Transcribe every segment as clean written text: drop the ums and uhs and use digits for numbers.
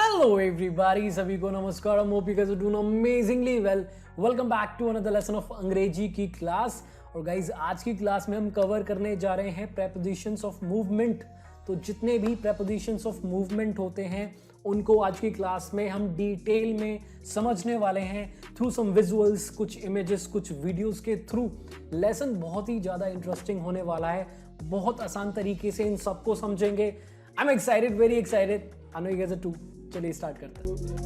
Hello everybody, सभी को नमस्कार। I'm hope you guys are doing amazingly well. Welcome back to another lesson of अंग्रेजी की class. और गाइज आज की क्लास में हम कवर करने जा रहे हैं prepositions of movement। तो जितने भी prepositions of movement होते हैं उनको आज की क्लास में हम डिटेल में समझने वाले हैं थ्रू सम विजुअल्स, कुछ इमेजेस, कुछ वीडियोस के थ्रू। लेसन बहुत ही ज़्यादा इंटरेस्टिंग होने वाला है, बहुत आसान तरीके से इन सबको समझेंगे। I am excited, very excited. I know you guys are too. चलिए स्टार्ट करते हैं।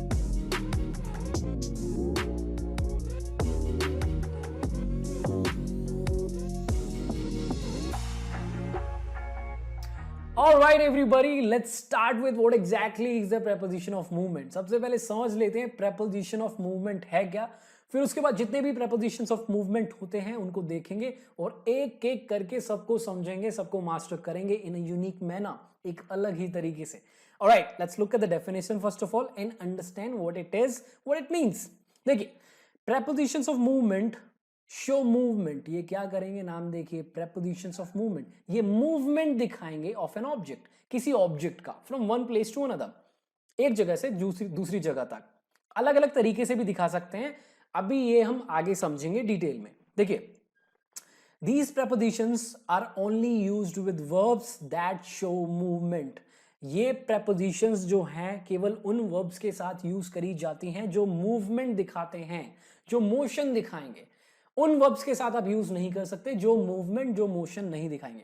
Alright everybody, let's start with what exactly is the preposition of movement। सबसे पहले समझ लेते हैं preposition of movement है क्या, फिर उसके बाद जितने भी prepositions of movement होते हैं उनको देखेंगे और एक एक करके सबको समझेंगे, सबको मास्टर करेंगे in a unique manner, एक अलग ही तरीके से। Alright, let's look at the definition first of all and understand what it is, what it means। देखिए, prepositions of movement show movement, ये क्या करेंगे, नाम देखिए, prepositions of movement, ये मूवमेंट दिखाएंगे ऑफ एन ऑब्जेक्ट, किसी ऑब्जेक्ट का, from one place to another, एक जगह से दूसरी जगह तक। अलग अलग तरीके से भी दिखा सकते हैं, अभी ये हम आगे समझेंगे डिटेल में। देखिए, these prepositions are only used with verbs that show movement। ये prepositions जो हैं केवल उन verbs के साथ यूज करी जाती हैं जो मूवमेंट दिखाते हैं, जो मोशन दिखाएंगे। उन वर्ब्स के साथ आप यूज नहीं कर सकते जो मूवमेंट, जो मोशन नहीं दिखाएंगे।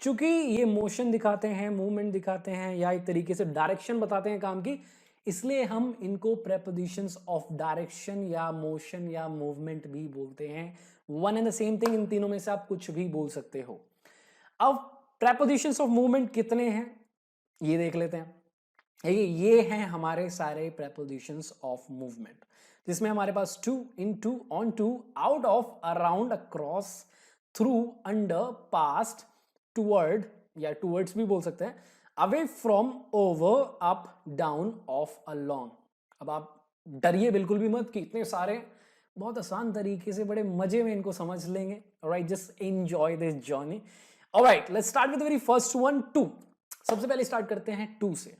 चूंकि ये मोशन दिखाते हैं, मूवमेंट दिखाते हैं, या एक तरीके से डायरेक्शन बताते हैं काम की, इसलिए हम इनको प्रेपोजिशंस ऑफ डायरेक्शन या मोशन या मूवमेंट भी बोलते हैं। One and the same thing, इन तीनों में से आप कुछ भी बोल सकते हो। अब प्रेपोजिशंस ऑफ मूवमेंट कितने हैं ये देख लेते हैं। ये हैं हमारे सारे प्रेपोजिशंस ऑफ मूवमेंट, जिसमें हमारे पास to, into, on to, out of, around, across, through, under, past, toward या टुवर्ड्स भी बोल सकते हैं, away from, over, up, down, off, along. अब आप डरिए बिल्कुल भी मत कि इतने सारे, बहुत आसान तरीके से बड़े मजे में इनको समझ लेंगे। Alright, just enjoy this journey. Alright, let's start with the very first one, to. सबसे पहले स्टार्ट करते हैं टू से।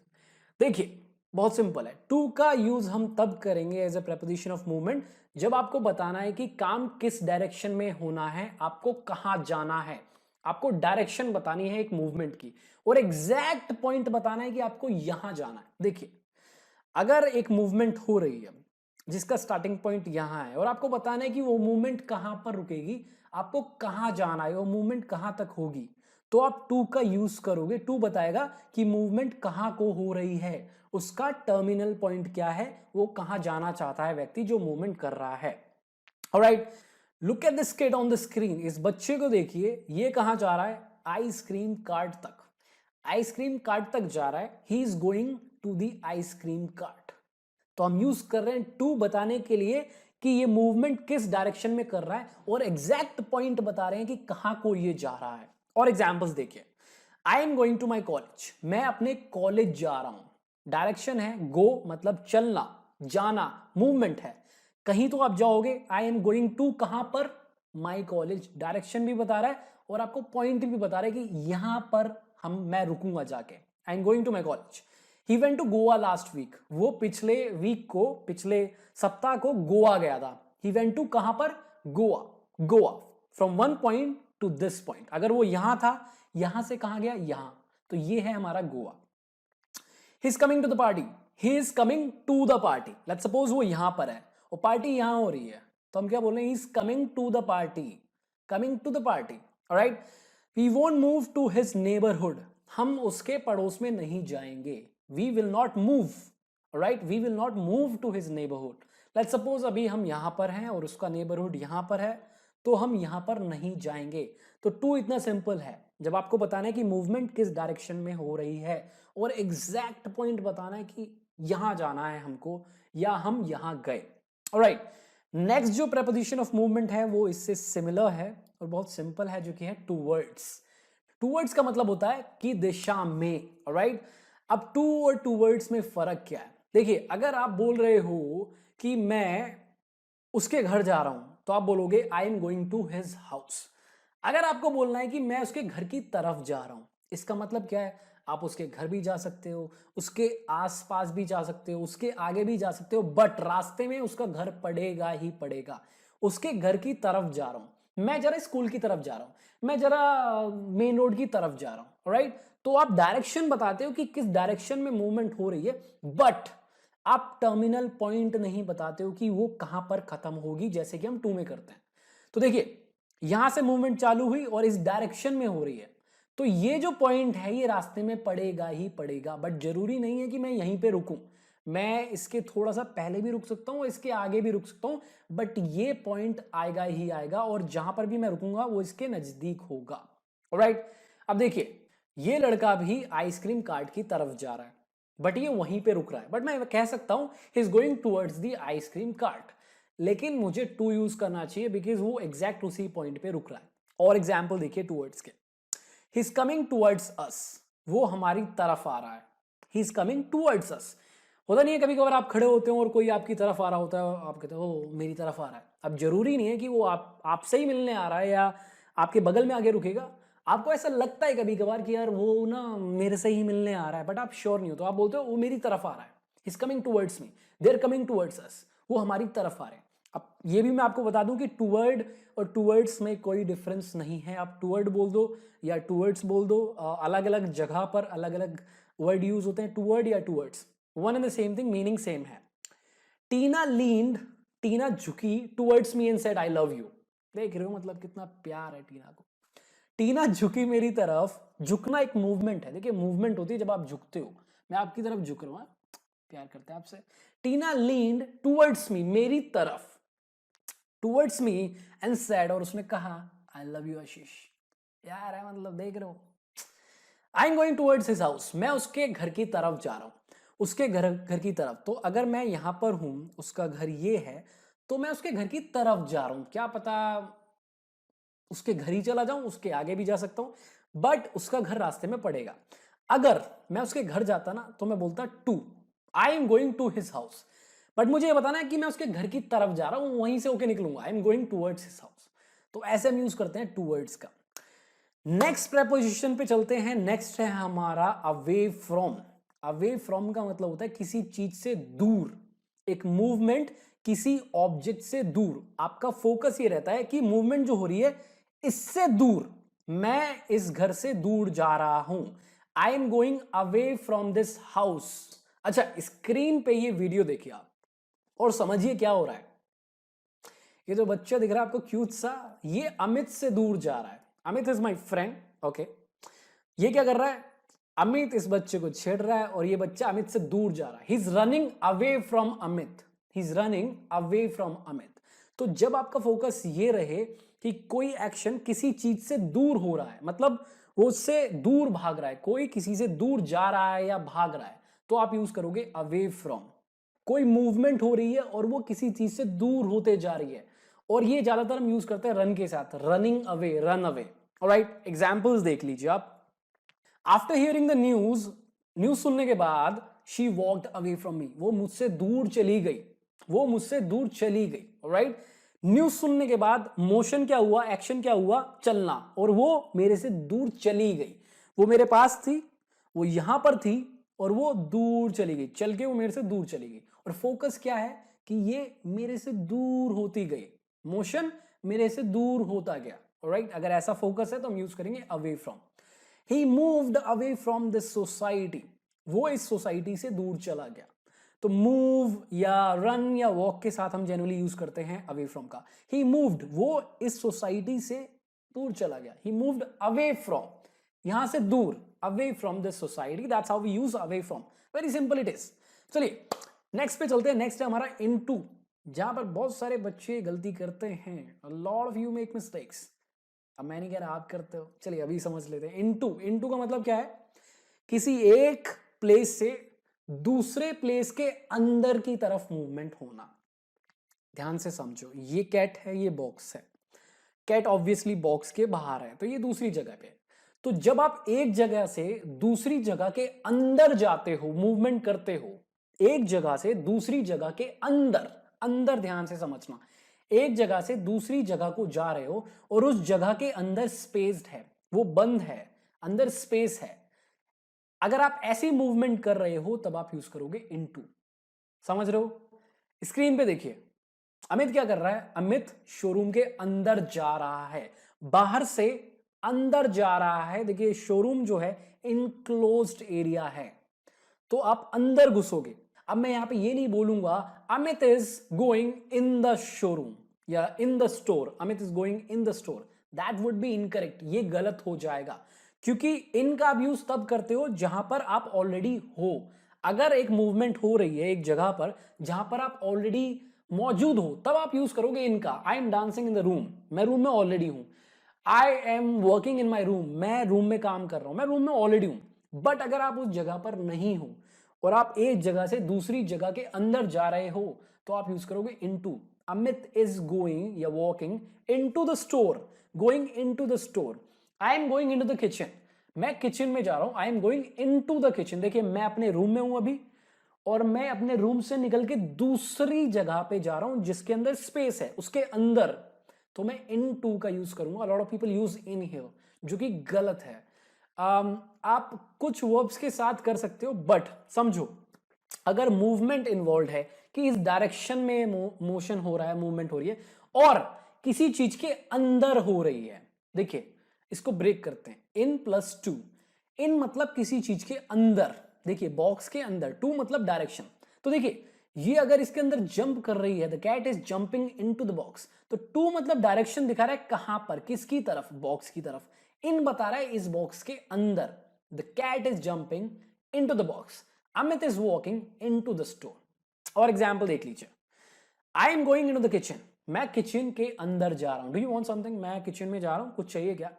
देखिए, बहुत सिंपल है। टू का यूज हम तब करेंगे as a preposition of movement जब आपको बताना है कि काम किस डायरेक्शन में होना है, आपको कहां जाना है, आपको डायरेक्शन बतानी है एक मूवमेंट की, और एग्जैक्ट पॉइंट बताना है कि आपको यहां जाना है। देखिए, अगर एक मूवमेंट हो रही है जिसका स्टार्टिंग पॉइंट यहां है और आपको बताना है कि वो मूवमेंट कहां पर रुकेगी, आपको कहां जाना है, वो मूवमेंट कहां तक होगी, तो आप टू का यूज करोगे। टू बताएगा कि मूवमेंट कहां को हो रही है, उसका टर्मिनल पॉइंट क्या है, वो कहां जाना चाहता है व्यक्ति जो मूवमेंट कर रहा है। Alright, look at this kid on the screen. इस बच्चे को देखिए, ये कहां जा रहा है, आइसक्रीम कार्ट तक। आइसक्रीम कार्ट तक जा रहा है, he is going to the ice cream cart. तो हम यूज कर रहे हैं टू बताने के लिए कि ये मूवमेंट किस डायरेक्शन में कर रहा है, और एग्जैक्ट पॉइंट बता रहे हैं कि कहां को ये जा रहा है। और एग्जांपल्स देखिए, I am going to my college, मैं अपने कॉलेज जा रहा हूं। डायरेक्शन है, गो मतलब चलना, जाना, मूवमेंट है, कहीं तो आप जाओगे। आई एम गोइंग टू कहां पर, माई कॉलेज, डायरेक्शन भी बता रहा है और आपको पॉइंट भी बता रहा है कि यहां पर मैं रुकूंगा जाके। I am going to my college. He went to Goa last week, वो पिछले वीक को, पिछले सप्ताह को गोवा गया था। ही वेंट टू कहां पर, Goa. Goa from one point two this point. अगर वो यहां था, यहां से कहां गया, यहां, तो ये है हमारा Goa. He is coming to the party, he is coming to the party. Let's suppose वो यहां पर है और पार्टी यहां हो रही है, तो हम क्या बोल रहे हैं, he is coming to the party, coming to the party. Alright, we won't move to his neighbourhood, हम उसके पड़ोस में नहीं जाएंगे। We will not move, right, we will not move to his neighbourhood. Let's suppose अभी हम यहां पर हैं और उसका नेबरहुड यहां पर है, तो हम यहां पर नहीं जाएंगे। तो टू इतना सिंपल है, जब आपको बताना है कि मूवमेंट किस डायरेक्शन में हो रही है और एग्जैक्ट पॉइंट बताना है कि यहां जाना है हमको, या हम यहां गए। ऑलराइट, नेक्स्ट जो प्रेपोजिशन ऑफ मूवमेंट है वो इससे सिमिलर है और बहुत सिंपल है, जो कि है टूवर्ड्स। टूवर्ड्स का मतलब होता है कि दिशा में। ऑलराइट, अब टू और टूवर्ड्स में फर्क क्या है? देखिए, अगर आप बोल रहे हो कि मैं उसके घर जा रहा हूं, तो आप बोलोगे I am going to his house. अगर आपको बोलना है कि मैं उसके घर की तरफ जा रहा हूं, इसका मतलब क्या है, आप उसके घर भी जा सकते हो, उसके आसपास भी जा सकते हो, उसके आगे भी जा सकते हो, बट रास्ते में उसका घर पड़ेगा ही पड़ेगा। उसके घर की तरफ जा रहा हूं मैं, जरा स्कूल की तरफ जा रहा हूं मैं, जरा मेन रोड की तरफ जा रहा हूं, राइट? तो आप डायरेक्शन बताते हो कि किस डायरेक्शन में मूवमेंट हो रही है, बट आप टर्मिनल पॉइंट नहीं बताते हो कि वो कहां पर खत्म होगी, जैसे कि हम 2 में करते हैं। तो देखिए, यहां से मूवमेंट चालू हुई और इस डायरेक्शन में हो रही है, तो ये जो पॉइंट है ये रास्ते में पड़ेगा ही पड़ेगा, बट जरूरी नहीं है कि मैं यहीं पे रुकूं। मैं इसके थोड़ा सा पहले भी रुक सकता हूं, इसके आगे भी रुक सकता हूं, बट ये पॉइंट आएगा ही आएगा, और जहां पर भी मैं रुकूंगा वो इसके नजदीक होगा। ऑलराइट, अब देखिए, ये लड़का भी आइसक्रीम कार्ट की तरफ जा रहा है, बट ये वहीं पे रुक रहा है, बट मैं कह सकता हूं ही is going towards the ice cream cart, लेकिन मुझे टू यूज करना चाहिए बिकॉज वो एग्जैक्ट उसी पॉइंट पे रुक रहा है। और एग्जाम्पल देखिए टूवर्ड्स के, ही इज कमिंग टूवर्ड्स अस, वो हमारी तरफ आ रहा है, ही इज कमिंग टूवर्ड्स अस। होता नहीं है कभी कभार आप खड़े होते हो और कोई आपकी तरफ आ रहा होता है, आप कहते हो ओ मेरी तरफ आ रहा है। अब जरूरी नहीं है कि वो आपसे ही मिलने आ रहा है या आपके बगल में आगे रुकेगा। आपको ऐसा लगता है कभी कभार कि यार वो ना मेरे से ही मिलने आ रहा है, बट आप श्योर नहीं हो, तो आप बोलते हो वो मेरी तरफ आ रहा है, is coming towards me, they are coming towards us, वो हमारी तरफ आ रहे हैं। अब ये भी मैं आपको बता दूं कि टूवर्ड और टूवर्ड्स में कोई डिफरेंस नहीं है। आप टूवर्ड बोल दो या टूवर्ड्स बोल दो, अलग अलग जगह पर अलग अलग वर्ड यूज होते हैं, टूवर्ड या towards, one and the same thing, meaning same है। टीना लीन्ड, टीना झुकी towards me and said I love you. देख रहे हो मतलब कितना प्यार है टीना को। टीना झुकी मेरी तरफ, झुकना एक मूवमेंट है, देखिए मूवमेंट होती है जब आप झुकते हो, मैं आपकी तरफ झुक रहा हूं, प्यार करते हैं आपसे। टीना लीन्ड टूवर्ड्स मी, मेरी तरफ, टूवर्ड्स मी एंड सेड, और उसने कहा आई लव यू आशीष। यार है मतलब देख रहे हो, आई am going towards his house, मैं उसके घर की तरफ जा रहा हूं, उसके घर की तरफ। तो अगर मैं यहां पर हूं, उसका घर ये है, तो मैं उसके घर की तरफ जा रहा हूं, क्या पता उसके घर ही चला जाऊं, उसके आगे भी जा सकता हूं, बट उसका घर रास्ते में पड़ेगा। अगर मैं उसके घर जाता ना तो मैं बोलता to, I am going to his house, but मुझे ये बताना है कि मैं उसके घर की तरफ जा रहा हूं, वहीं से होके निकलूंगा, I am going towards his house. तो ऐसे हम यूज करते हैं टूवर्ड्स का। नेक्स्ट प्रेपोजिशन पे चलते हैं। नेक्स्ट है हमारा अवे फ्रॉम। अवे फ्रॉम का मतलब होता है किसी चीज से दूर, एक मूवमेंट किसी ऑब्जेक्ट से दूर। आपका फोकस ये रहता है कि मूवमेंट जो हो रही है इससे दूर, मैं इस घर से दूर जा रहा हूं, आई am going away from this house. अच्छा, स्क्रीन पे ये वीडियो देखिए आप और समझिए क्या हो रहा है। ये जो बच्चा दिख रहा है आपको क्यूट सा, ये अमित से दूर जा रहा है। Amit is my friend, okay. ये क्या कर रहा है, अमित इस बच्चे को छेड़ रहा है और ये बच्चा अमित से दूर जा रहा है, he is running away from Amit, he is running away from Amit. तो जब आपका फोकस ये रहे कि कोई एक्शन किसी चीज से दूर हो रहा है, मतलब वो उससे दूर भाग रहा है, कोई किसी से दूर जा रहा है या भाग रहा है, तो आप यूज करोगे अवे फ्रॉम। कोई मूवमेंट हो रही है और वो किसी चीज से दूर होते जा रही है, और ये ज्यादातर हम यूज करते हैं रन के साथ, running away, run away. Alright, examples देख लीजिए आप। After hearing the news, news सुनने के बाद, she walked away from me, वो मुझसे दूर चली गई, वो मुझसे दूर चली गई। ऑलराइट, न्यूज सुनने के बाद मोशन क्या हुआ, एक्शन क्या हुआ, चलना, और वो मेरे से दूर चली गई। वो मेरे पास थी, वो यहां पर थी, और वो दूर चली गई, चल के वो मेरे से दूर चली गई। और फोकस क्या है कि ये मेरे से दूर होती गई, मोशन मेरे से दूर होता गया। ऑलराइट, अगर ऐसा फोकस है तो हम यूज करेंगे away from. He moved away from this society, वो इस सोसाइटी से दूर चला गया। तो मूव या रन या वॉक के साथ हम जनरली यूज करते हैं अवे फ्रॉम का। ही मूव्ड, वो इस सोसाइटी से दूर चला गया, ही मूव्ड अवे फ्रॉम, यहां से दूर, away from this society, that's how we use away from. Very simple it is. चलिए नेक्स्ट पे चलते हैं। नेक्स्ट है हमारा इनटू, जहां पर बहुत सारे बच्चे गलती करते हैं, a lot of you make mistakes। अब मैं नहीं कह रहा आप करते हो, चलिए अभी समझ लेते हैं। इनटू, इनटू का मतलब क्या है, किसी एक प्लेस से दूसरे प्लेस के अंदर की तरफ मूवमेंट होना। ध्यान से समझो, ये कैट है, ये बॉक्स है, कैट ऑब्वियसली बॉक्स के बाहर है, तो ये दूसरी जगह पे है। तो जब आप एक जगह से दूसरी जगह के अंदर जाते हो, मूवमेंट करते हो, एक जगह से दूसरी जगह के अंदर, अंदर ध्यान से समझना, एक जगह से दूसरी जगह को जा रहे हो और उस जगह के अंदर स्पेस्ड है, वो बंद है, अंदर स्पेस है, अगर आप ऐसी मूवमेंट कर रहे हो तब आप यूज करोगे इनटू। समझ रहे हो? स्क्रीन पे देखिए, अमित क्या कर रहा है? अमित शोरूम के अंदर जा रहा है, बाहर से अंदर जा रहा है। देखिए शोरूम जो है इनक्लोज्ड एरिया है, तो आप अंदर घुसोगे। अब मैं यहां पे ये नहीं बोलूंगा Amit is going in the showroom या in the store, Amit is going in the store, that would be incorrect, ये गलत हो जाएगा। क्योंकि इन का आप यूज तब करते हो जहां पर आप ऑलरेडी हो। अगर एक मूवमेंट हो रही है एक जगह पर जहां पर आप ऑलरेडी मौजूद हो, तब आप यूज करोगे इनका। I am dancing in the room, मैं रूम में ऑलरेडी हूं। I am working in my room, मैं रूम में काम कर रहा हूं, मैं रूम में ऑलरेडी हूं। बट अगर आप उस जगह पर नहीं हो और आप एक जगह से दूसरी जगह के अंदर जा रहे हो, तो आप यूज करोगे इनटू। अमित इज गोइंग या walking into the store, going into the store. I am going into the kitchen, मैं किचन में जा रहा हूं। आई am going into the kitchen, देखिए मैं अपने रूम में हूं अभी, और मैं अपने रूम से निकल के दूसरी जगह पे जा रहा हूं जिसके अंदर स्पेस है, उसके अंदर, तो मैं इन टू का यूज करूंगा। Lot of people use in here, जो कि गलत है। आप कुछ वर्ब्स के साथ कर सकते हो, बट समझो अगर मूवमेंट इन्वॉल्व है कि इस डायरेक्शन में मोशन हो रहा है, मूवमेंट हो रही है, और किसी चीज के अंदर हो रही है। देखिए इसको ब्रेक करते हैं, इन प्लस टू। इन मतलब किसी चीज के अंदर, देखिए बॉक्स के अंदर, टू मतलब डायरेक्शन। तो देखिए ये अगर इसके अंदर जंप कर रही है, the cat is jumping into the box, तो टू मतलब डायरेक्शन दिखा रहा है कहां पर, किसकी तरफ, बॉक्स की तरफ। इन बता रहा है इस बॉक्स के अंदर, the cat is jumping into the box, Amit is walking into the store. और एग्जाम्पल देख लीजिए, I am going into the kitchen, मैं किचन के अंदर जा रहा हूं। डू यू वांट समथिंग, मैं किचन में जा रहा हूं, कुछ चाहिए क्या?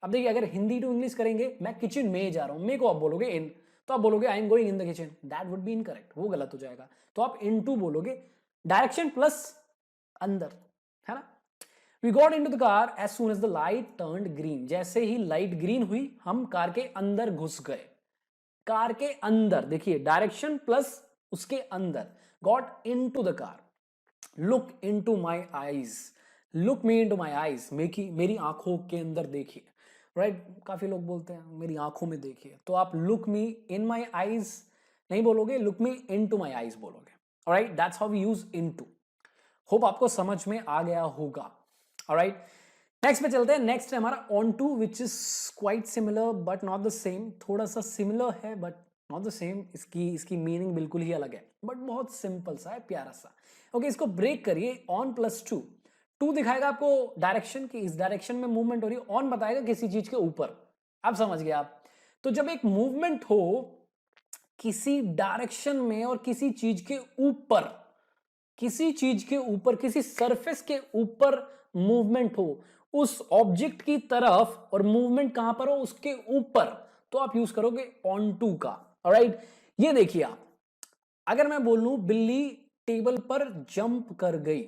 अब देखिए अगर हिंदी टू इंग्लिश करेंगे, मैं किचन में जा रहा हूं, मे को आप बोलोगे इन, तो आप बोलोगे I am going in the kitchen, that would be incorrect, वो गलत हो जाएगा। तो आप इनटू बोलोगे, डायरेक्शन प्लस अंदर, है ना। We got into the car as soon as the light turned green, जैसे ही लाइट ग्रीन हुई हम कार के अंदर घुस गए। कार के अंदर, देखिए डायरेक्शन प्लस उसके अंदर, got into the car. Look into my eyes, look me into my eyes, मेरी आंखों के अंदर देखिए, राइट। काफी लोग बोलते हैं मेरी आंखों में देखिए, तो आप look me in my eyes नहीं बोलोगे, look me into my eyes बोलोगे। Alright, that's how we use into. Hope आपको समझ में आ गया होगा। ऑलराइट, नेक्स्ट पे चलते हैं। नेक्स्ट है हमारा onto, which is quite similar but not the same. थोड़ा सा सिमिलर है बट नॉट द सेम, इसकी मीनिंग बिल्कुल ही अलग है, बट बहुत सिंपल सा है, प्यारा सा। ओके, इसको ब्रेक करिए। ऑन प्लस टू, टू दिखाएगा आपको डायरेक्शन की, इस डायरेक्शन में मूवमेंट हो रही है, ऑन बताएगा किसी चीज के ऊपर। अब समझ गए आप। तो जब एक मूवमेंट हो किसी डायरेक्शन में और किसी चीज के ऊपर, किसी चीज के ऊपर, किसी सरफेस के ऊपर मूवमेंट हो, उस ऑब्जेक्ट की तरफ, और मूवमेंट कहां पर हो, उसके ऊपर, तो आप यूज करोगे ऑन टू का। ऑलराइट, ये देखिए आप, अगर मैं बोलूं बिल्ली टेबल पर जंप कर गई,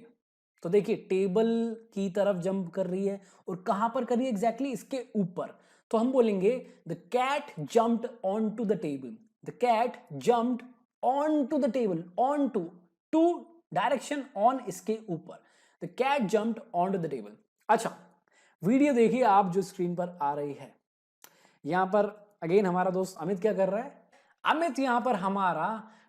तो देखिए टेबल की तरफ जंप कर रही है, और कहां पर कर रही है एग्जैक्टली, इसके ऊपर। तो हम बोलेंगे the cat jumped onto the table, the cat jumped onto the table, onto, to direction, on इसके ऊपर, the cat jumped onto the table. अच्छा, वीडियो देखिए आप जो स्क्रीन पर आ रही है, यहां पर अगेन हमारा दोस्त अमित क्या कर रहा है? अमित यहां पर हमारा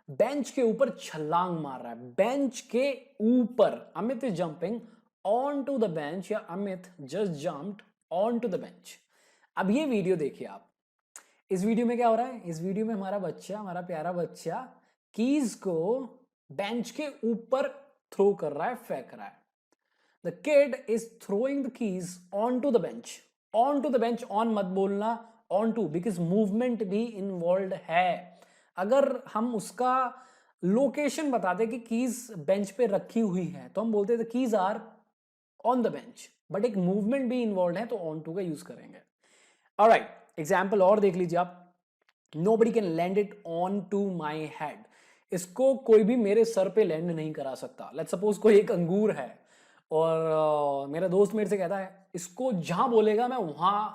बेंच के ऊपर छलांग मार रहा है, बेंच के ऊपर। Amit is jumping onto the bench, या Amit just jumped onto the bench. अब ये वीडियो देखिए आप, इस वीडियो में क्या हो रहा है? इस वीडियो में हमारा बच्चा, हमारा प्यारा बच्चा कीज को बेंच के ऊपर थ्रो कर रहा है, फेंक रहा है। The kid is throwing the keys onto the bench, onto the bench, on मत बोलना, ऑन टू, बिकॉज मूवमेंट भी इन्वॉल्व है। अगर हम उसका लोकेशन बताते कि कीज बेंच पे रखी हुई है, तो हम बोलते थे keys are on the bench, but एक मूवमेंट भी इन्वॉल्व है, तो ऑन टू का यूज करेंगे। ऑलराइट, एग्जाम्पल और देख लीजिए आप, nobody can land it onto my head, इसको कोई भी मेरे सर पे लैंड नहीं करा सकता। लेट्स सपोज कोई एक अंगूर है, और मेरा दोस्त मेरे से कहता है इसको जहां बोलेगा मैं वहां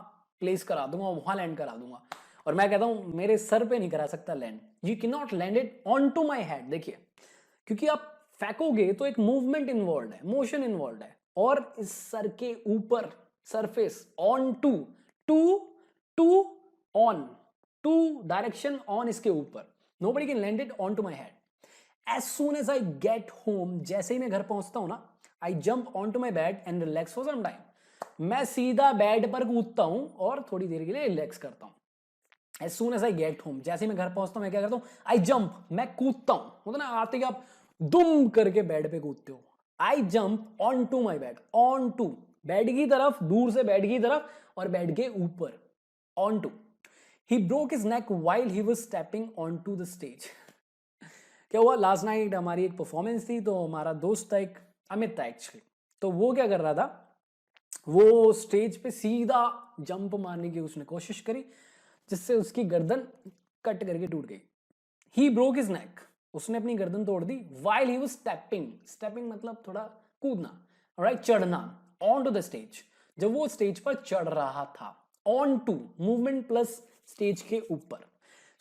प्लेस करा दूंगा, वहां लैंड करा दूंगा, और मैं कहता हूं मेरे सर पे नहीं करा सकता land, you can not land it onto my head. देखिए, क्योंकि आप फेंकोगे तो एक मूवमेंट इन्वॉल्व है, मोशन इन्वॉल्व है, और इस सर के ऊपर surface, onto, to to on, to direction on इसके ऊपर, nobody can land it onto my head. As soon as I get home, जैसे ही मैं घर पहुंचता हूं ना, I jump onto my bed and relax for some time. मैं सीधा बेड पर कूदता हूं और थोड़ी देर के लिए रिलैक्स करता हूं. As soon as I get home, जैसे ही मैं घर पहुंचता हूं मैं क्या करता हूं, I jump, मैं कूदता हूं. होता ना आते ही आप दुम करके बेड पे कूदते हो. I jump onto my bed, onto bed की तरफ, दूर से बेड की तरफ और बेड के ऊपर, onto. He broke his neck while he was stepping onto the stage. क्या हुआ, लास्ट नाइट हमारी एक परफॉर्मेंस थी, तो हमारा दोस्त था एक, अमित था एक्चुअली, तो वो क्या कर रहा था, वो स्टेज पे सीधा जंप मारने की उसने कोशिश करी, जिससे उसकी गर्दन कट करके टूट गई. ही ब्रोक हिज नेक, उसने अपनी गर्दन तोड़ दी. While he was stepping, stepping मतलब थोड़ा कूदना, राइट, चढ़ना, ऑन टू द स्टेज, जब वो स्टेज पर चढ़ रहा था. Onto, movement plus stage के ऊपर.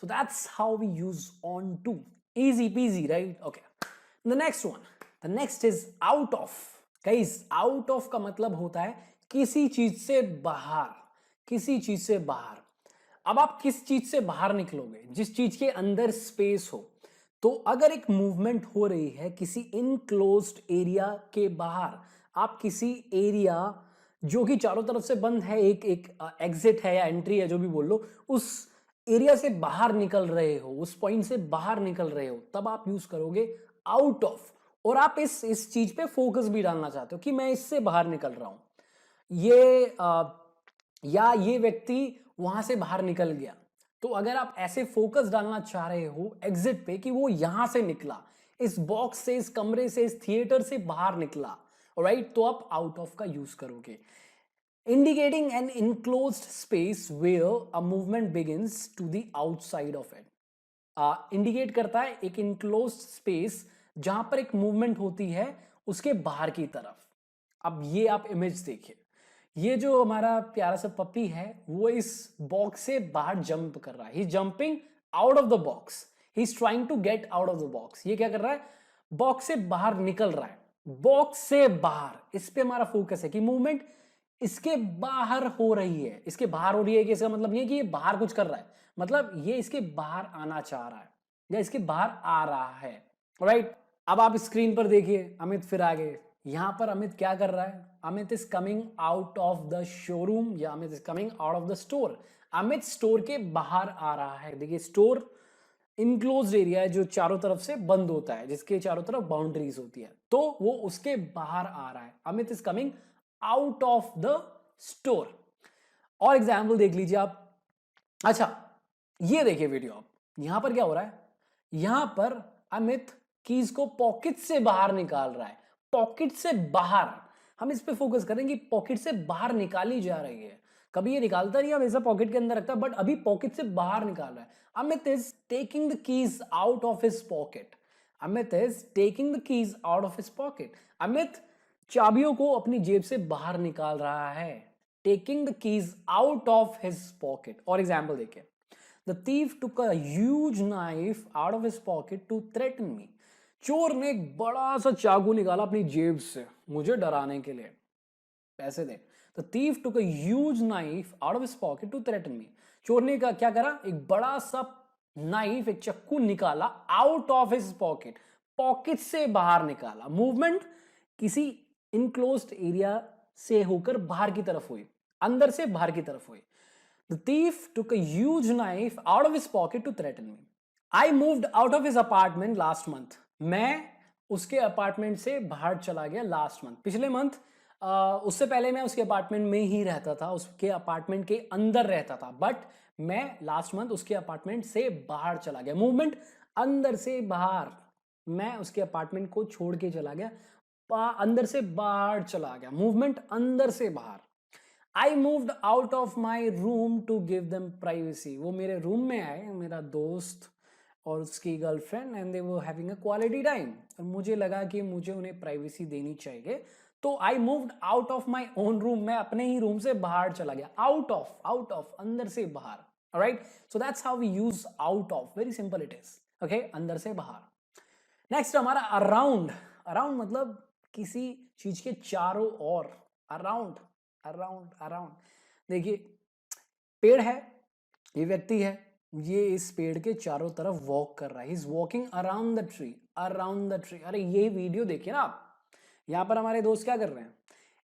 So that's how we use onto. Easy peasy, right? Okay. The next one. The next is out of. Guys, out of का मतलब होता है किसी चीज से बाहर, किसी चीज से बाहर. अब आप किस चीज से बाहर निकलोगे, जिस चीज के अंदर स्पेस हो. तो अगर एक मूवमेंट हो रही है किसी इनक्लोज्ड एरिया के बाहर, आप किसी एरिया जो कि चारों तरफ से बंद है, एक एग्जिट है या एंट्री है, जो भी बोल लो, उस एरिया से बाहर निकल रहे हो, उस पॉइंट से बाहर निकल रहे हो, तब आप यूज करोगे आउट ऑफ. और आप इस चीज पे फोकस भी डालना चाहते हो कि मैं इससे बाहर निकल रहा हूं, या ये व्यक्ति वहां से बाहर निकल गया. तो अगर आप ऐसे फोकस डालना चाह रहे हो एग्जिट पे कि वो यहां से निकला, इस बॉक्स से, इस कमरे से, इस थिएटर से बाहर निकला, राइट, तो आप आउट ऑफ का यूज करोगे. Indicating an enclosed space where a movement begins to the outside of it. Indicate करता है एक enclosed space जहां पर एक मूवमेंट होती है उसके बाहर की तरफ. अब ये आप इमेज देखिए, ये जो हमारा प्यारा सा पपी है वो इस बॉक्स से बाहर जंप कर रहा है. He jumping out of the box, he is trying to get out of the box. ये क्या कर रहा है, बॉक्स से बाहर निकल रहा है. बॉक्स से बाहर, इस पे हमारा फोकस है कि मूवमेंट इसके बाहर हो रही है. इसके बाहर हो रही है कि इसका मतलब ये कि ये बाहर कुछ कर रहा है, मतलब ये इसके बाहर आना चाह रहा है या इसके बाहर आ रहा है, राइट. अब आप स्क्रीन पर देखिए, अमित फिर आगे, यहां पर अमित क्या कर रहा है, Amit is coming out of the showroom या Amit is coming out of the store. Amit store के बाहर आ रहा है. देखिए, स्टोर इनक्लोज्ड एरिया है जो चारों तरफ से बंद होता है, जिसके चारों तरफ बाउंड्रीज होती है, तो वो उसके बाहर आ रहा है. Amit is coming out of the store. और एग्जाम्पल देख लीजिए आप. अच्छा, ये देखिए वीडियो आप, यहां पर क्या हो रहा है, यहां पर अमित कीज को पॉकेट से बाहर निकाल रहा है. पॉकेट से बाहर, हम इस पे फोकस करेंगे, पॉकेट से बाहर निकाली जा रही है. कभी ये निकालता नहीं, हमेशा पॉकेट के अंदर रखता है, बट अभी पॉकेट से बाहर निकाल रहा है. Amit is taking the keys out of his pocket. Amit is taking the keys out of his pocket. Amit चाबियों को अपनी जेब से बाहर निकाल रहा है. Taking the keys out of his pocket. और एग्जाम्पल देखिए, the thief took a huge knife out of his pocket to threaten me. चोर ने एक बड़ा सा चाकू निकाला अपनी जेब से मुझे डराने के लिए, पैसे दे. The thief took a huge knife out of his pocket to threaten me. चोर ने क्या करा, एक बड़ा सा नाइफ, एक चक्कू निकाला out of his pocket, pocket से बाहर निकाला. मूवमेंट किसी इनक्लोज्ड एरिया से होकर बाहर की तरफ हुई, अंदर से बाहर की तरफ हुई. The thief took a huge knife out of his pocket to threaten me. I moved out of his apartment last month. मैं उसके अपार्टमेंट से बाहर चला गया लास्ट मंथ, पिछले मंथ. उससे पहले मैं उसके अपार्टमेंट में ही रहता था, उसके अपार्टमेंट के अंदर रहता था, बट मैं लास्ट मंथ उसके अपार्टमेंट से बाहर चला गया. मूवमेंट अंदर से बाहर, मैं उसके अपार्टमेंट को छोड़ के चला गया, अंदर से बाहर चला गया. मूवमेंट अंदर से बाहर. I moved out of my room to give them privacy. वो मेरे रूम में आए, मेरा दोस्त और उसकी girlfriend, and they were having a quality time. और मुझे लगा कि मुझे उन्हें प्राइवेसी देनी चाहिए, तो I moved out of my own room. मैं अपने ही रूम से बाहर चला गया. आउट ऑफ, अंदर से बाहर. Right, so that's how we use out of. Very simple it is. Okay, अंदर से बाहर. नेक्स्ट हमारा अराउंड. अराउंड मतलब किसी चीज के चारों ओर. Around, around, around. देखिए, पेड़ है, ये व्यक्ति है, ये इस पेड़ के चारों तरफ वॉक कर रहा है, is walking around the tree, around the tree. अरे ये वीडियो देखिए ना आप, यहाँ पर हमारे दोस्त क्या कर रहे हैं,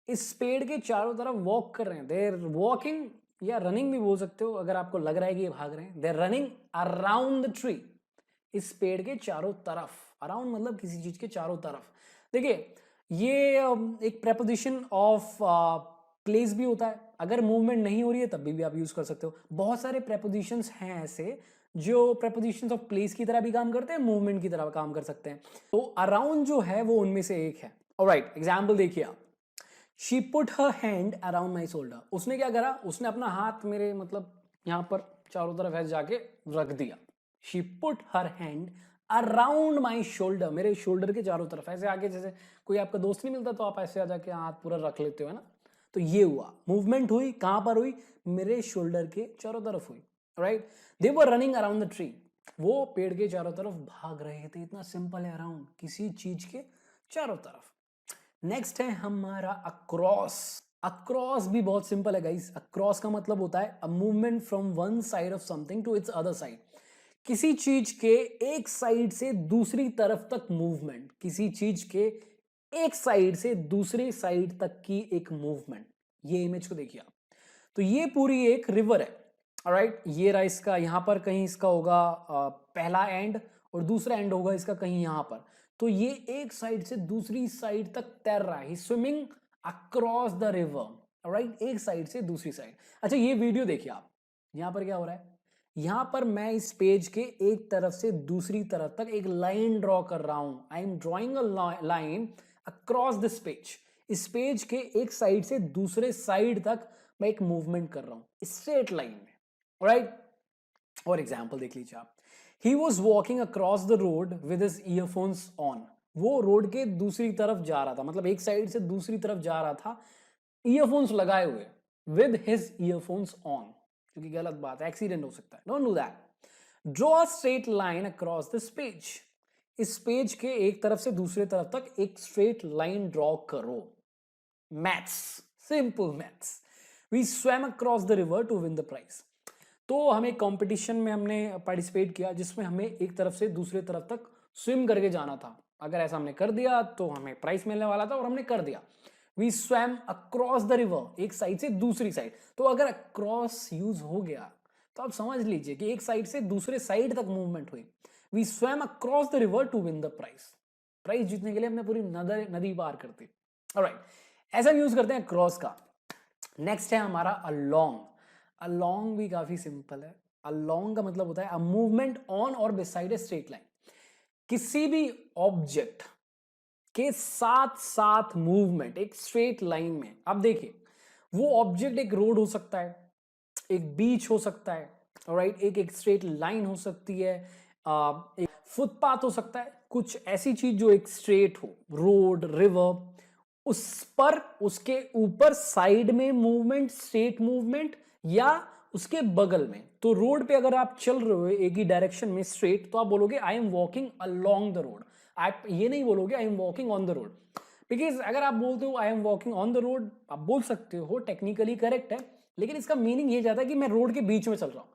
इस पेड़ के चारों तरफ वॉक कर रहे हैं। देर वॉकिंग या रनिंग भी बोल सकते हो अगर आपको लग रहा है कि ये भाग रहे हैं। देर रनिंग अराउंड द ट्री, इस पेड़ के चारों तरफ। अराउंड मतलब किसी चीज के चारों तरफ। देखिए ये एक प्रेपोजिशन ऑफ प्लेस भी होता है, अगर मूवमेंट नहीं हो रही है तब भी आप यूज कर सकते हो। बहुत सारे प्रेपोजिशंस हैं ऐसे जो प्रेपोजिशंस ऑफ प्लेस की तरह भी काम करते हैं, मूवमेंट की तरह काम कर सकते हैं। तो अराउंड जो है वो उनमें से एक है। ऑलराइट, एग्जांपल देखिए आप, she put her hand around my shoulder. उसने क्या करा, उसने अपना हाथ मेरे मतलब यहाँ पर चारों तरफ ऐसे जाके रख दिया। She put her hand around my shoulder, मेरे शोल्डर के चारों तरफ ऐसे आके, जैसे कोई आपका दोस्त नहीं मिलता तो आप ऐसे आ जाके हाथ पूरा रख लेते हो, है ना। तो ये हुआ, मूवमेंट हुई, कहां पर हुई, मेरे शोल्डर के चारों तरफ हुई। Right, they were running around the tree, वो पेड़ के चारों तरफ भाग रहे थे। इतना सिंपल है, अराउंड किसी चीज के चारों तरफ। नेक्स्ट है हमारा अक्रॉस। अक्रॉस भी बहुत सिंपल है गाइस। अक्रॉस का मतलब होता है a movement from one side of something to its other side, किसी चीज के एक साइड से दूसरी तरफ तक मूवमेंट, किसी चीज के एक साइड से दूसरी साइड तक की एक मूवमेंट। ये इमेज को देखिए आप, तो ये पूरी एक रिवर है। ऑलराइट, ये रहा इसका, यहां पर कहीं इसका होगा पहला एंड और दूसरा एंड होगा इसका कहीं यहां पर। तो ये एक साइड से दूसरी साइड तक तैर रहा है, swimming across the river. Alright, एक साइड से दूसरी साइड। अच्छा ये वीडियो देखिए आप, यहां पर क्या हो रहा है, यहां पर मैं इस पेज के एक तरफ से दूसरी तरफ तक एक लाइन ड्रॉ कर रहा हूं। I am drawing a line across this page. इस पेज के एक साइड से दूसरे साइड तक मैं एक मूवमेंट कर रहा हूं स्ट्रेट लाइन में। राइट, और एग्जाम्पल देख लीजिए आप, he was walking across the road with his earphones on. वो रोड के दूसरी तरफ जा रहा था, मतलब एक साइड से दूसरी तरफ जा रहा था ईयरफोन्स लगाए हुए, विद हिज ईयरफोन्स ऑन, क्योंकि गलत बात है, एक्सीडेंट हो सकता है, don't do that. Draw a straight line across this page, इस पेज के एक तरफ से दूसरे तरफ तक एक स्ट्रेट लाइन ड्रॉ करो। Maths, simple maths. We swam across the river to win the prize. तो हमें कंपटीशन में हमने पार्टिसिपेट किया जिसमें हमें एक तरफ से दूसरे तरफ तक स्विम करके जाना था। अगर ऐसा हमने कर दिया तो हमें प्राइज मिलने वाला था और हमने कर दिया। We swam across the river, एक साइड से दूसरी साइड। तो अगर अक्रॉस यूज हो गया तो आप समझ लीजिए कि एक साइड से दूसरे साइड तक मूवमेंट हुई। We swam across the river to win the prize, prize जीतने के लिए हमने पूरी नदी पार कर दी। ऑलराइट, ऐसा यूज करते हैं क्रॉस का। नेक्स्ट है हमारा अलोंग। अलोंग भी काफी सिंपल है। अलोंग का मतलब होता है अ मूवमेंट ऑन और बिसाइड ए स्ट्रेट लाइन, किसी भी ऑब्जेक्ट के साथ साथ मूवमेंट एक स्ट्रेट लाइन में। अब देखिए वो ऑब्जेक्ट एक रोड हो सकता है, एक बीच हो सकता है, राइट, एक स्ट्रेट लाइन हो सकती है, एक फुटपाथ हो सकता है, कुछ ऐसी चीज जो एक स्ट्रेट हो, रोड, रिवर, उस पर उसके ऊपर साइड में मूवमेंट, स्ट्रेट मूवमेंट, या उसके बगल में। तो रोड पे अगर आप चल रहे हो एक ही डायरेक्शन में स्ट्रेट, तो आप बोलोगे I am walking along the road. आप ये नहीं बोलोगे I am walking on the road, because अगर आप बोलते हो आई am walking on the road, आप बोल सकते हो, टेक्निकली करेक्ट है, लेकिन इसका मीनिंग ये जाता है कि मैं रोड के बीच में चल रहा हूं।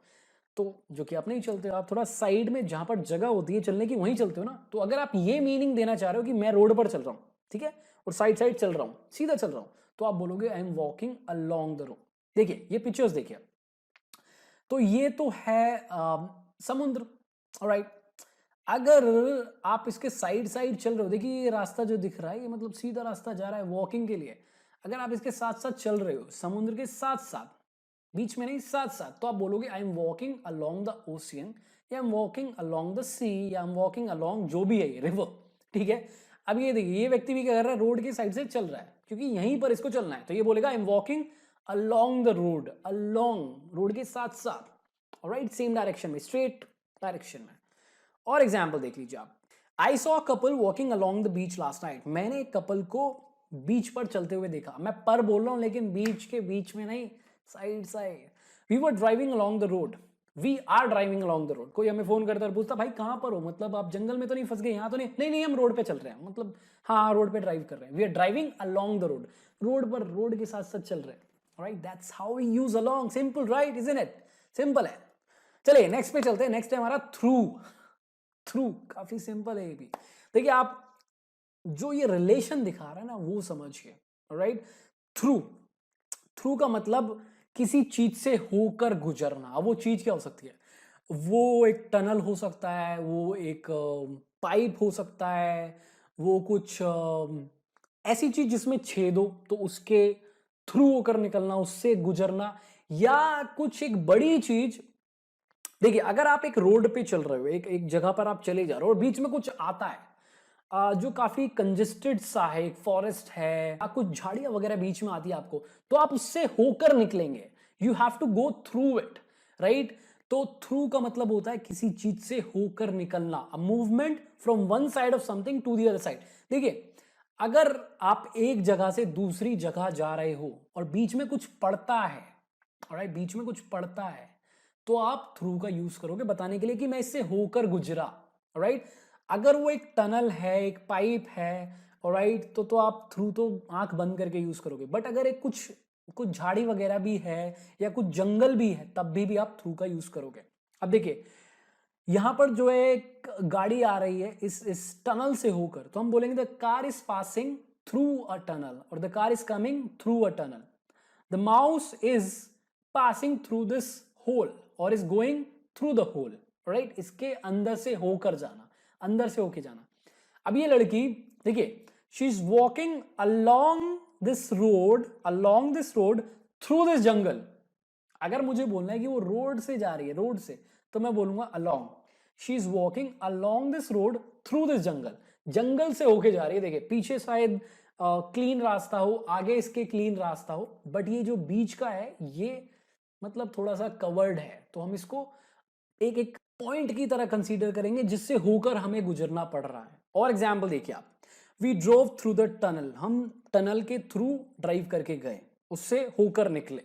तो जो कि आप नहीं चलते हो, आप थोड़ा साइड में जहां पर जगह होती है चलने की वहीं चलते हो ना। तो अगर आप ये मीनिंग देना चाह रहे हो कि मैं रोड पर चल रहा हूं, ठीक है, और साइड साइड चल रहा हूं, सीधा चल रहा हूं, तो आप बोलोगे I am walking along the road. देखिए ये पिक्चर्स देखिए, तो ये तो है समुद्र। ऑलराइट, अगर आप इसके साइड साइड चल रहे हो, देखिए ये रास्ता जो दिख रहा है ये मतलब सीधा रास्ता जा रहा है वॉकिंग के लिए। अगर आप इसके साथ साथ चल रहे हो, समुद्र के साथ साथ, बीच में नहीं, साथ साथ, तो आप बोलोगे I am walking along the ocean, या I am walking along the sea, या आई एम वॉकिंग अलोंग जो भी है ये रिवर। ठीक है, अब ये देखिए ये व्यक्ति भी क्या कर रहा है, रोड की साइड से चल रहा है क्योंकि यहीं पर इसको चलना है, तो ये बोलेगा आई am walking along the road, along road के साथ साथ, ऑलराइट, सेम डायरेक्शन में, स्ट्रेट डायरेक्शन में। और एग्जाम्पल देख लीजिए आप, I saw couple walking along the beach last night. मैंने एक कपल को बीच पर चलते हुए देखा। मैं पर बोल रहा हूं लेकिन बीच के बीच में नहीं, side side. We were driving along the road, we are driving along the road. कोई हमें फोन करता और पूछता भाई कहां पर हो, मतलब आप जंगल में तो नहीं फंस गए, यहां तो नहीं, नहीं नहीं हम रोड पे चल रहे हैं, मतलब हाँ रोड पे ड्राइव कर रहे हैं, we are driving along the road, road पर, रोड के साथ साथ चल रहे हैं। Right, that's how we use along. Simple, right, isn't it, simple है। चलिए नेक्स्ट पे चलते हैं। नेक्स्ट है हमारा थ्रू। थ्रू काफी सिंपल है ये भी। देखिए आप जो ये रिलेशन दिखा रहा है ना वो समझिए, राइट। थ्रू, थ्रू का मतलब किसी चीज से होकर गुजरना। अब वो चीज क्या हो सकती है? वो एक टनल हो सकता है, वो एक पाइप हो सकता है, वो कुछ ऐसी चीज जिसमें छेद हो तो उसके थ्रू होकर निकलना, उससे गुजरना, या कुछ एक बड़ी चीज। देखिए अगर आप एक रोड पे चल रहे हो, एक एक जगह पर आप चले जा रहे हो और बीच में कुछ आता है जो काफी कंजेस्टेड सा है, एक फॉरेस्ट है या कुछ झाड़ियां वगैरह बीच में आती है आपको, तो आप उससे होकर निकलेंगे। You have to go through it, right. तो थ्रू का मतलब होता है किसी चीज से होकर निकलना, a movement from one side of something to the other side. देखिए अगर आप एक जगह से दूसरी जगह जा रहे हो और बीच में कुछ पड़ता है, ऑलराइट, बीच में कुछ पड़ता है, तो आप थ्रू का यूज करोगे बताने के लिए कि मैं इससे होकर गुजरा, राइट। अगर वो एक टनल है, एक पाइप है, राइट, तो आप थ्रू तो आंख बंद करके यूज करोगे। बट अगर एक कुछ कुछ झाड़ी वगैरह भी है या कुछ जंगल भी है, तब भी आप थ्रू का यूज करोगे। अब देखिए यहां पर जो है एक गाड़ी आ रही है इस टनल से होकर, तो हम बोलेंगे the car is passing through a tunnel, और the car is coming through a tunnel. The mouse is passing through this hole और is going through the hole, right. इसके अंदर से होकर जाना, अंदर से होके जाना। अब ये लड़की देखिए, she is walking along this road through this jungle. अगर मुझे बोलना है कि वो रोड से जा रही है, रोड से, तो मैं बोलूंगा along. She is walking along this road through this jungle. जंगल से होके जा रही है। देखिए पीछे शायद क्लीन रास्ता हो, आगे इसके क्लीन रास्ता हो, बट ये जो बीच का है ये मतलब थोड़ा सा कवर्ड है, तो हम इसको एक एक पॉइंट की तरह कंसीडर करेंगे जिससे होकर हमें गुजरना पड़ रहा है। और एग्जाम्पल देखिए आप, we drove through the tunnel, हम टनल के थ्रू ड्राइव करके गए, उससे होकर निकले।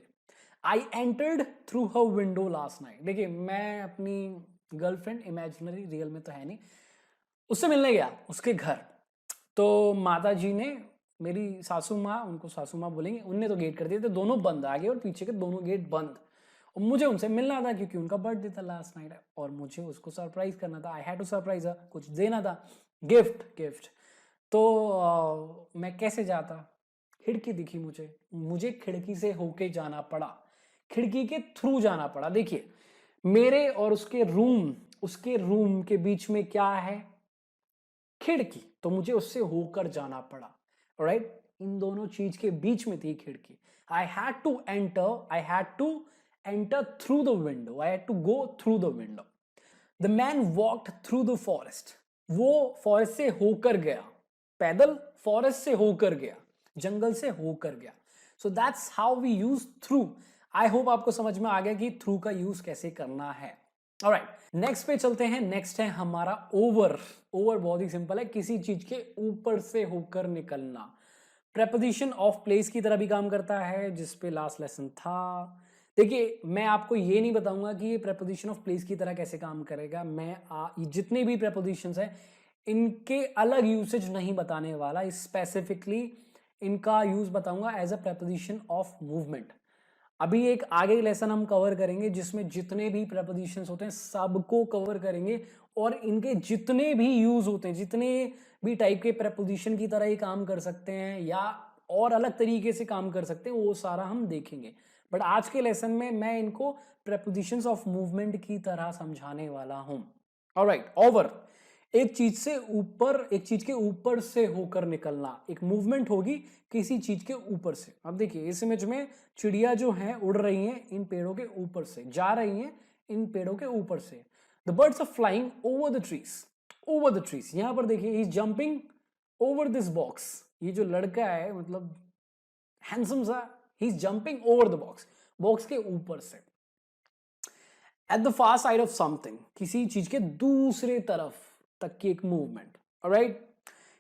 I entered through her window last night. देखिए मैं अपनी गर्लफ्रेंड, इमेजिनरी, रियल में तो है नहीं, उससे मिलने गया उसके घर। तो माता जी ने, मेरी सासू माँ, उनको सासू माँ बोलेंगे, उनने तो गेट कर दिए थे, दोनों बंद, आगे और पीछे के दोनों गेट बंद। और मुझे उनसे मिलना था क्योंकि उनका बर्थडे था लास्ट नाइट और मुझे उसको सरप्राइज करना था। I had to surprise her, कुछ देना था, गिफ्ट गिफ्ट। तो मैं कैसे जाता? खिड़की दिखी मुझे, मुझे खिड़की से होके जाना पड़ा, खिड़की के थ्रू जाना पड़ा। देखिए मेरे और उसके रूम के बीच में क्या है? खिड़की, तो मुझे उससे होकर जाना पड़ा, राइट। इन दोनों चीज के बीच में थी खिड़की। I had to enter through the window, I had to go through the window. The man walked through the forest, वो फॉरेस्ट से होकर गया, पैदल फॉरेस्ट से होकर गया, जंगल से होकर गया। So that's how we use through. I hope आपको समझ में आ गया कि थ्रू का यूज कैसे करना है। ऑलराइट, नेक्स्ट पे चलते हैं। नेक्स्ट है हमारा ओवर। ओवर बहुत ही सिंपल है, किसी चीज के ऊपर से होकर निकलना। प्रेपोजिशन ऑफ प्लेस की तरह भी काम करता है, जिसपे लास्ट लेसन था। देखिए मैं आपको ये नहीं बताऊंगा कि ये प्रेपोजिशन ऑफ प्लेस की तरह कैसे काम करेगा। मैं जितने भी प्रेपोजिशंस हैं इनके अलग यूसेज नहीं बताने वाला, स्पेसिफिकली इनका यूज बताऊंगा as a preposition of movement. अभी एक आगे लेसन हम कवर करेंगे जिसमें जितने भी प्रेपोजिशंस होते हैं सबको कवर करेंगे, और इनके जितने भी यूज होते हैं, जितने भी टाइप के प्रेपोजिशन की तरह ही काम कर सकते हैं या और अलग तरीके से काम कर सकते हैं, वो सारा हम देखेंगे। बट आज के लेसन में मैं इनको प्रेपोजिशंस ऑफ मूवमेंट की तरह समझाने वाला हूं। ऑलराइट, ओवर, एक चीज से ऊपर, एक चीज के ऊपर से होकर निकलना, एक मूवमेंट होगी किसी चीज के ऊपर से। अब देखिए इस इमेज में चिड़िया जो हैं उड़ रही हैं इन पेड़ों के ऊपर से, जा रही हैं इन पेड़ों के ऊपर से। The birds are flying over the trees, over the trees. यहां पर देखिए he is jumping over this box. ये जो लड़का है मतलब हैंडसम सा, he is jumping over the box, box के ऊपर से। At the far side of something, किसी चीज के दूसरे तरफ तक की एक movement. Alright,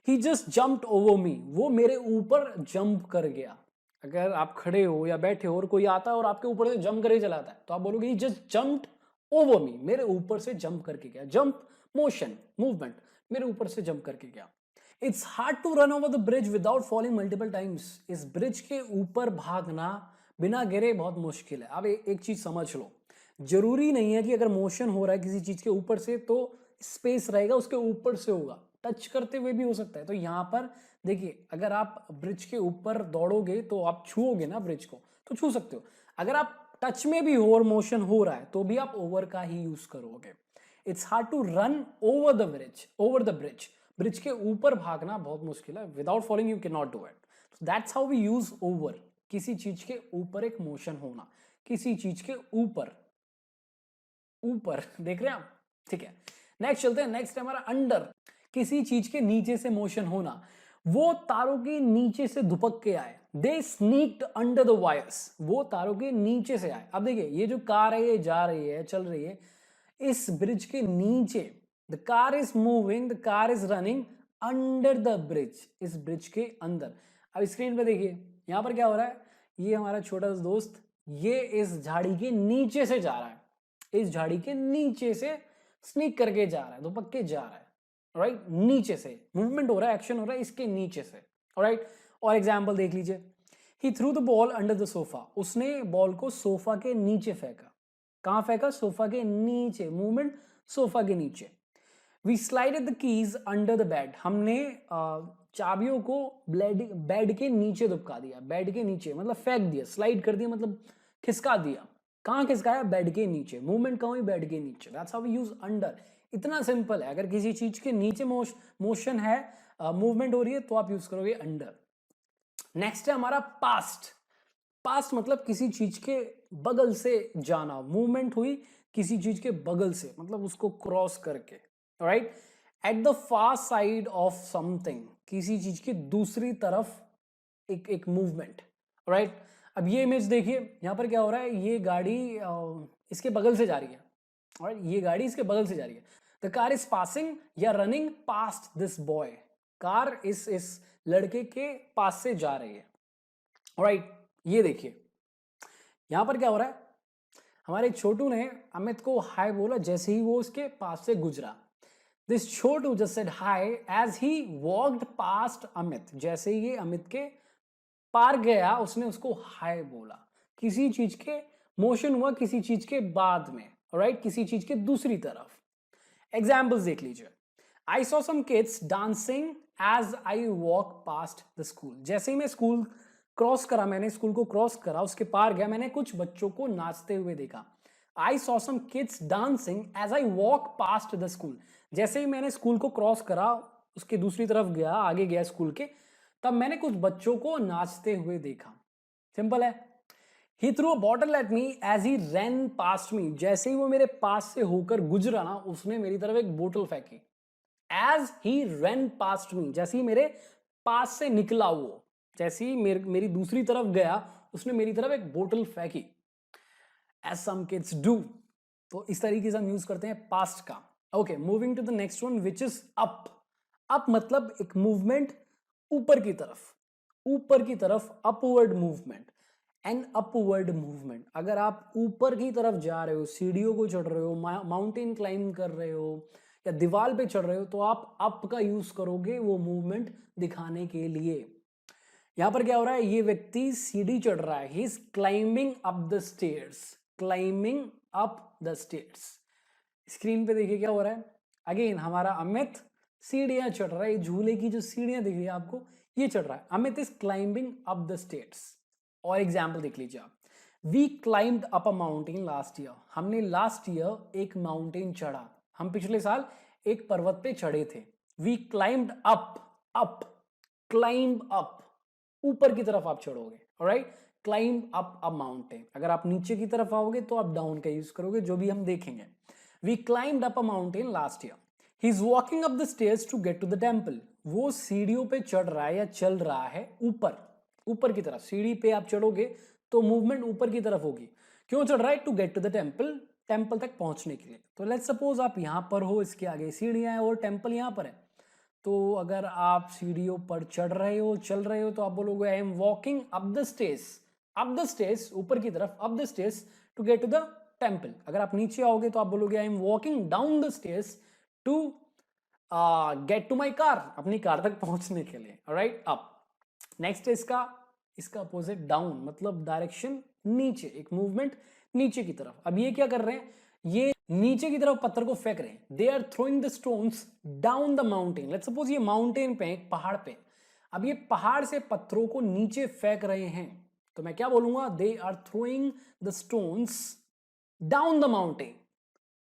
he just jumped over me, वो मेरे ऊपर जंप कर गया। अगर आप खड़े हो या बैठे हो और कोई आता है और आपके ऊपर से जंप करके चलाता है, तो आप बोलोगे ही जस्ट जंप्ड ओवर मी, मेरे ऊपर से जंप करके गया। जंप, मोशन, मूवमेंट, मेरे ऊपर से जंप करके गया। It's hard to run over the bridge without falling multiple times, इस ब्रिज के ऊपर भागना बिना गिरे बहुत मुश्किल है। अब एक चीज समझ लो, जरूरी नहीं है कि अगर मोशन हो रहा है किसी चीज के ऊपर से तो स्पेस रहेगा उसके ऊपर से होगा, टच करते हुए भी हो सकता है। तो यहाँ पर देखिए, अगर आप ब्रिज के ऊपर दौड़ोगे तो आप छूओगे ना ब्रिज को, तो छू सकते हो। अगर आप टच में भी हो और मोशन हो रहा है तो भी आप ओवर का ही यूज करोगे। It's hard to run over the bridge, over the bridge. Bridge के ऊपर भागना बहुत मुश्किल है, without following you can not do it. That's how we use over, किसी चीज के ऊपर एक मोशन होना, किसी चीज के ऊपर, ऊपर देख रहे हैं आप, ठीक है। नेक्स्ट चलते हैं, नेक्स्ट है हमारा अंडर, किसी चीज के नीचे से मोशन होना। वो तारों के नीचे से दुपक के आए, दे स्नीक्ड अंडर द वायर्स, वो तारों के नीचे से आए। अब देखिए, ये जो कार है ये जा रही है, चल रही है इस ब्रिज के नीचे, the car is moving, the car is running under the bridge, इस ब्रिज के अंदर। अब स्क्रीन पे देखिए, यहां पर क्या हो रहा है, ये हमारा छोटा दोस्त ये इस झाड़ी के नीचे से जा रहा है, इस झाड़ी के नीचे से स्नीक करके जा रहा है, दुपक के जा रहा है, राइट, नीचे से मूवमेंट हो रहा है, एक्शन हो रहा है इसके नीचे से, राइट। और एग्जांपल देख लीजिए, he threw the ball under the sofa, उसने बॉल को सोफा के नीचे फेंका। कहां फेंका? सोफा के नीचे, मूवमेंट सोफा के नीचे। We slided the keys under the bed, हमने चाबियों को बेड के नीचे दुबका दिया, बेड के नीचे मतलब फेंक दिया, स्लाइड कर दिया मतलब खिसका दिया। कहां खिसकाया? बेड के नीचे, मूवमेंट कहां हुई? बेड के नीचे। That's how we use under. इतना सिंपल है, अगर किसी चीज के नीचे मोशन है, मूवमेंट हो रही है, तो आप यूज करोगे अंडर। नेक्स्ट है हमारा पास्ट। पास्ट मतलब किसी चीज के बगल से जाना, मूवमेंट हुई किसी चीज के बगल से मतलब उसको क्रॉस करके, right. Eight the far side of something, किसी चीज की दूसरी तरफ एक मूवमेंट, राइट। अब ये इमेज देखिए, यहां पर क्या हो रहा है, ये गाड़ी इसके बगल से जा रही है, और ये गाड़ी इसके बगल से जा रही है। द कार इज पासिंग या running past this boy, car इस लड़के के पास से जा रही है, राइट। ये देखिए यहां पर क्या हो रहा है, हमारे छोटू ने अमित को हाय बोला जैसे ही वो उसके पास से गुजरा। This Chhotu just said hi as he walked past Amit, जैसे ही ये अमित के पार गया उसने उसको हाय बोला। किसी चीज के मोशन हुआ किसी चीज के बाद में, राइट, किसी चीज के दूसरी तरफ। एग्जाम्पल्स देख लीजिए, I saw some kids dancing as I walk past the school, जैसे ही मैं स्कूल क्रॉस करा, मैंने स्कूल को क्रॉस करा, उसके पार गया, मैंने कुछ बच्चों को नाचते हुए देखा। I saw some kids dancing as I walk past the school, जैसे ही मैंने स्कूल को क्रॉस करा, उसके दूसरी तरफ गया, आगे गया स्कूल के, तब मैंने कुछ बच्चों को नाचते हुए देखा। सिंपल है। He threw a bottle at me as he ran past me, जैसे ही वो मेरे पास से होकर गुजरा ना, उसने मेरी तरफ एक बोतल फेंकी। As he ran past me, जैसे ही मेरे पास से निकला वो, जैसे ही मेरी दूसरी तरफ गया, उसने मेरी तरफ एक बोतल फेंकी। एज सम किड्स डू, तो इस तरीके से हम यूज करते हैं पास्ट का। Okay, moving to the next one which is up. Up मतलब एक मूवमेंट ऊपर की तरफ, ऊपर की तरफ, upward movement. An upward movement, अगर आप ऊपर की तरफ जा रहे हो, सीढ़ियों को चढ़ रहे हो, माउंटेन क्लाइंब कर रहे हो या दीवार पे चढ़ रहे हो, तो आप अप का यूज करोगे वो मूवमेंट दिखाने के लिए। यहां पर क्या हो रहा है, ये व्यक्ति सीढ़ी चढ़ रहा है, he is climbing up the stairs, climbing up the stairs. Screen पे देखिए क्या हो रहा है, अगेन हमारा अमित सीढ़ियां चढ़ रहा है, झूले की जो सीढ़ियां दिख रही है आपको, ये चढ़ रहा है। Amit is climbing up the stairs. और एग्जाम्पल देख लीजिए आप, we climbed up a mountain last year, हमने लास्ट ईयर एक माउंटेन चढ़ा, हम पिछले साल एक पर्वत पे चढ़े थे। We climbed up, up, climb up, ऊपर की तरफ आप चढ़ोगे, right, climb up a mountain. अगर आप नीचे की तरफ आओगे तो आप डाउन का यूज करोगे, जो भी हम देखेंगे। We climbed up a mountain last year, he is walking up the stairs to get to the temple, वो सीढ़ियों पे चढ़ रहा है या चल रहा है ऊपर, ऊपर की तरफ। सीढ़ी पे आप चढ़ोगे तो मूवमेंट ऊपर की तरफ होगी। क्यों चढ़ रहा है? To get to the temple, temple तक पहुंचने के लिए। तो लेट्स सपोज आप यहां पर हो, इसके आगे सीढ़ियां हैं और टेम्पल यहां पर है, तो अगर आप सीढ़ियों पर चढ़ रहे हो, चल रहे हो, तो आप बोलोगे I am walking up the stairs, up the stairs, ऊपर की तरफ, up the stairs to get to the temple. अगर आप नीचे आओगे तो आप बोलोगे I am walking down the stairs to get to my car, अपनी कार तक पहुंचने के लिए, राइट, अप। नेक्स्ट है इसका अपोजिट डाउन, मतलब डायरेक्शन नीचे, एक मूवमेंट नीचे की तरफ। अब ये क्या कर रहे हैं, ये नीचे की तरफ पत्थर को फेंक रहे हैं। They are throwing the stones down the mountain. Let's suppose ये माउंटेन पे, एक पहाड़ पे, अब ये पहाड़ से पत्थरों को नीचे फेंक रहे हैं, तो मैं क्या बोलूंगा, they are throwing the stones down the mountain.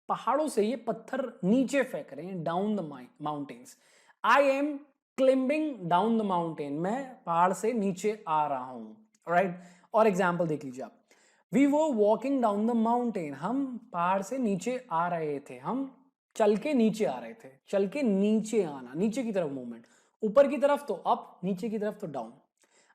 पहाड़ों से ये पत्थर नीचे फेंक रहे हैं, down the mountains. I am climbing down the mountain, मैं पहाड़ से नीचे आ रहा हूं, राइट। और एग्जाम्पल देख लीजिए आप, वी वो वॉकिंग डाउन द माउंटेन, हम पहाड़ से नीचे आ रहे थे, हम चल के नीचे आ रहे थे। चल के नीचे आना, नीचे की तरफ मूवमेंट, ऊपर की तरफ तो अप, नीचे की तरफ तो down.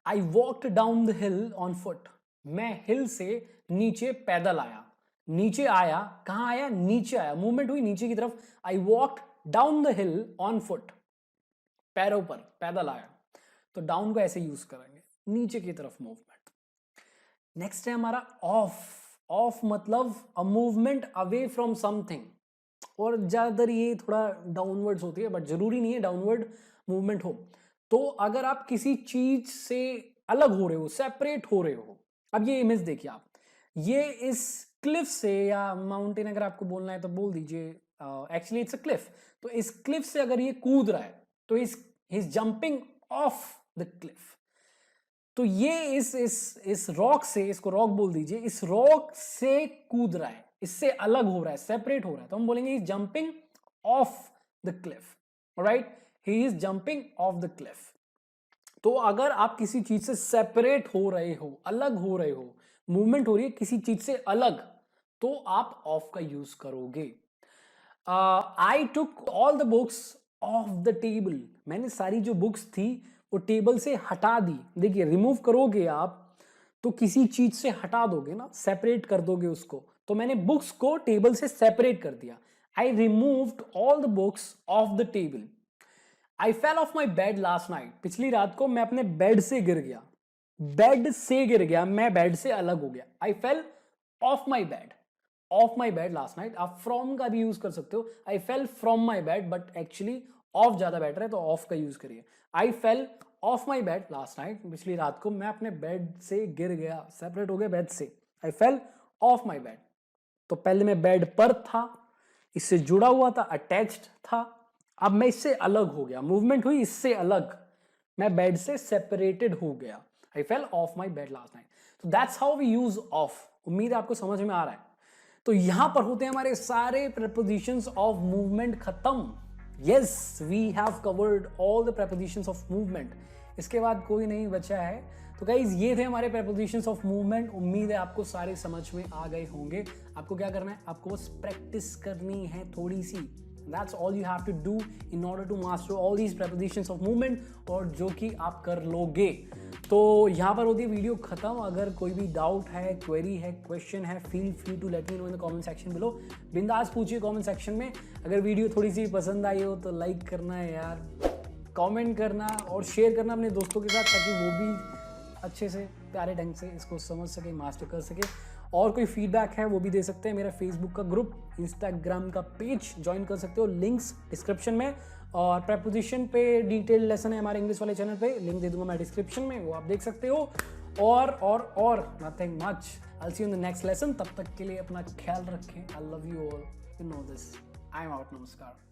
I walked down the hill on foot, मैं हिल से नीचे पैदल आया। नीचे आया, कहां आया, नीचे आया, मूवमेंट हुई नीचे की तरफ। I walked down the hill on foot, पैरों पर पैदल आया। तो डाउन को ऐसे यूज करेंगे, नीचे की तरफ मूवमेंट। नेक्स्ट है हमारा ऑफ। ऑफ मतलब a movement away from something, और ज्यादातर ये थोड़ा डाउनवर्ड्स होती है, बट जरूरी नहीं है डाउनवर्ड मूवमेंट हो। तो अगर आप किसी चीज से अलग हो रहे हो, सेपरेट हो रहे हो, अब ये इमेज देखिए आप, ये इस क्लिफ से, या माउंटेन अगर आपको बोलना है तो बोल दीजिए, एक्चुअली इट्स अ क्लिफ। तो इस क्लिफ से अगर ये कूद रहा है तो इस जंपिंग ऑफ द क्लिफ। तो ये इस रॉक से, इसको रॉक बोल दीजिए, इस रॉक से कूद रहा है, इससे अलग हो रहा है, सेपरेट हो रहा है, तो हम बोलेंगे jumping of the Cliff, right. He is jumping of the Cliff. तो अगर आप किसी चीज से सेपरेट हो रहे हो, अलग हो रहे हो, मूवमेंट हो रही है किसी चीज से अलग, तो आप ऑफ का यूज करोगे। I took all the books off the table, मैंने सारी जो बुक्स थी वो टेबल से हटा दी। देखिए रिमूव करोगे आप तो किसी चीज से हटा दोगे ना, सेपरेट कर दोगे उसको, तो मैंने बुक्स को टेबल से सेपरेट कर दिया। I removed all the books off the table. I fell off my bed last night, पिछली रात को मैं अपने बेड से गिर गया। बेड से गिर गया, मैं बेड से अलग हो गया। I fell off my bed, off my bed last night. आप फ्रॉम का भी यूज कर सकते हो, I fell from my bed, but actually off ज्यादा बेटर है, तो ऑफ का यूज करिए। I fell off my bed last night, पिछली रात को मैं अपने बेड से गिर गया, सेपरेट हो गया बेड से। आई फेल ऑफ माई बेड, तो पहले मैं बेड पर था, इससे जुड़ा हुआ था, अटैच्ड था, अब मैं इससे अलग हो गया, मूवमेंट हुई इससे अलग, मैं बेड से सेपरेटेड हो गया। I fell off my bed last night. तो that's how we use off. उम्मीद है आपको समझ में आ रहा है। तो यहां पर होते हैं हमारे सारे prepositions ऑफ मूवमेंट खत्म। Yes, we have covered all the prepositions of movement. इसके बाद कोई नहीं बचा है। तो गाइज ये थे हमारे prepositions ऑफ मूवमेंट। उम्मीद है आपको सारे समझ में आ गए होंगे। आपको क्या करना है, आपको बस प्रैक्टिस करनी है थोड़ी सी। That's all you have to do in order to master all these prepositions of movement, और जो कि आप कर लोगे। तो यहाँ पर होती है वीडियो खत्म। अगर कोई भी डाउट है, क्वेरी है, क्वेश्चन है, feel free to let me know in the comment section below. बिंदास पूछिए कमेंट सेक्शन में। अगर वीडियो थोड़ी सी पसंद आई हो तो लाइक करना है यार, कमेंट करना और शेयर करना अपने दोस्तों के साथ, ताकि वो भी अच्छे से प्यारे ढंग से इसको समझ सके, मास्टर कर सके। और कोई फीडबैक है वो भी दे सकते हैं। मेरा फेसबुक का ग्रुप, इंस्टाग्राम का पेज ज्वाइन कर सकते हो, लिंक्स डिस्क्रिप्शन में। और प्रेपोजिशन पे डिटेल लेसन है हमारे इंग्लिश वाले चैनल पे, लिंक दे दूंगा मैं डिस्क्रिप्शन में, वो आप देख सकते हो। और nothing much. I see you in the next lesson. तब तक के लिए अपना ख्याल रखें। I love you all, you know this. I am out. नमस्कार।